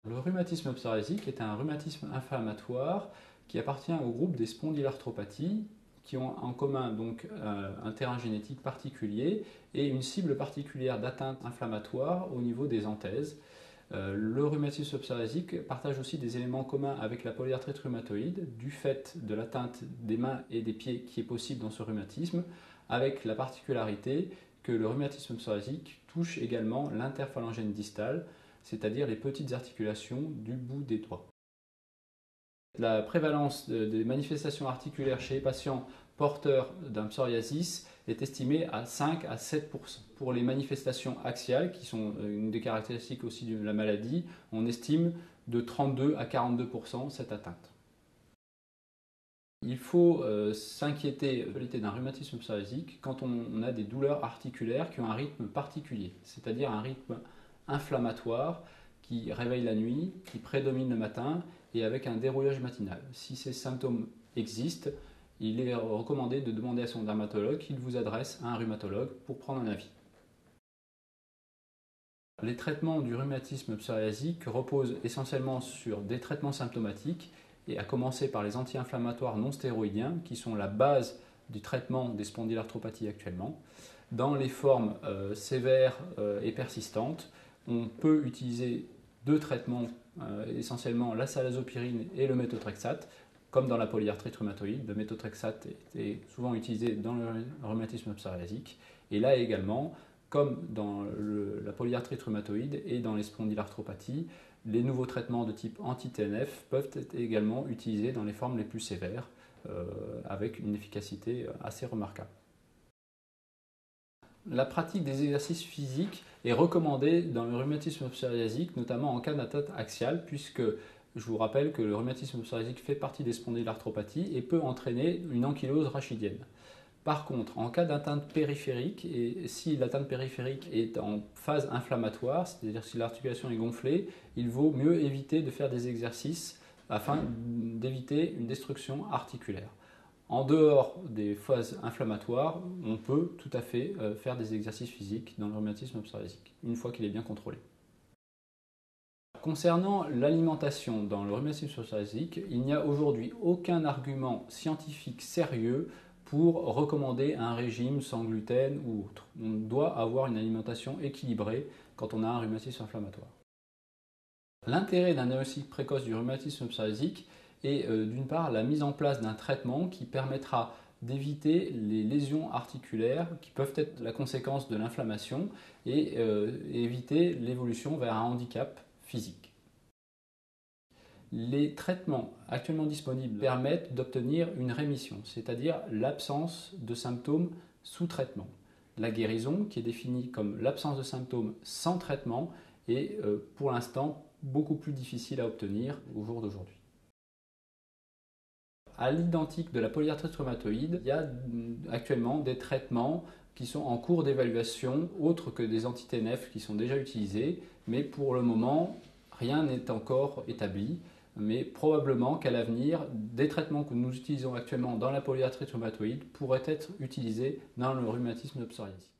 Le rhumatisme psoriasique est un rhumatisme inflammatoire qui appartient au groupe des spondylarthropathies qui ont en commun donc un terrain génétique particulier et une cible particulière d'atteinte inflammatoire au niveau des anthèses. Le rhumatisme psoriasique partage aussi des éléments communs avec la polyarthrite rhumatoïde du fait de l'atteinte des mains et des pieds qui est possible dans ce rhumatisme, avec la particularité que le rhumatisme psoriasique touche également l'interphalangène distal, c'est-à-dire les petites articulations du bout des doigts. La prévalence des manifestations articulaires chez les patients porteurs d'un psoriasis est estimée à 5 à 7%. Pour les manifestations axiales, qui sont une des caractéristiques aussi de la maladie, on estime de 32 à 42% cette atteinte. Il faut s'inquiéter d'un rhumatisme psoriasique quand on a des douleurs articulaires qui ont un rythme particulier, c'est-à-dire un rythme inflammatoire qui réveille la nuit, qui prédomine le matin et avec un déroulage matinal. Si ces symptômes existent, il est recommandé de demander à son dermatologue qu'il vous adresse à un rhumatologue pour prendre un avis. Les traitements du rhumatisme psoriasique reposent essentiellement sur des traitements symptomatiques et à commencer par les anti-inflammatoires non stéroïdiens qui sont la base du traitement des spondylarthropathies actuellement. Dans les formes sévères et persistantes, on peut utiliser deux traitements, essentiellement la salazopyrine et le méthotrexate. Comme dans la polyarthrite rhumatoïde, le méthotrexate est souvent utilisé dans le rhumatisme psoriasique. Et là également, comme dans la polyarthrite rhumatoïde et dans les spondylarthropathies, les nouveaux traitements de type anti-TNF peuvent être également utilisés dans les formes les plus sévères, avec une efficacité assez remarquable. La pratique des exercices physiques est recommandée dans le rhumatisme psoriasique, notamment en cas d'atteinte axiale, puisque je vous rappelle que le rhumatisme psoriasique fait partie des spondylarthropathies et peut entraîner une ankylose rachidienne. Par contre, en cas d'atteinte périphérique, et si l'atteinte périphérique est en phase inflammatoire, c'est-à-dire si l'articulation est gonflée, il vaut mieux éviter de faire des exercices afin d'éviter une destruction articulaire. En dehors des phases inflammatoires, on peut tout à fait faire des exercices physiques dans le rhumatisme psoriasique, une fois qu'il est bien contrôlé. Concernant l'alimentation dans le rhumatisme psoriasique, il n'y a aujourd'hui aucun argument scientifique sérieux pour recommander un régime sans gluten ou autre. On doit avoir une alimentation équilibrée quand on a un rhumatisme inflammatoire. L'intérêt d'un diagnostic précoce du rhumatisme psoriasique est d'une part la mise en place d'un traitement qui permettra d'éviter les lésions articulaires qui peuvent être la conséquence de l'inflammation et éviter l'évolution vers un handicap physique. Les traitements actuellement disponibles permettent d'obtenir une rémission, c'est-à-dire l'absence de symptômes sous traitement. La guérison, qui est définie comme l'absence de symptômes sans traitement, est pour l'instant beaucoup plus difficile à obtenir au jour d'aujourd'hui. À l'identique de la polyarthrite rhumatoïde, il y a actuellement des traitements qui sont en cours d'évaluation, autres que des anti-TNF qui sont déjà utilisés, mais pour le moment, rien n'est encore établi. Mais probablement qu'à l'avenir, des traitements que nous utilisons actuellement dans la polyarthrite rhumatoïde pourraient être utilisés dans le rhumatisme psoriasique.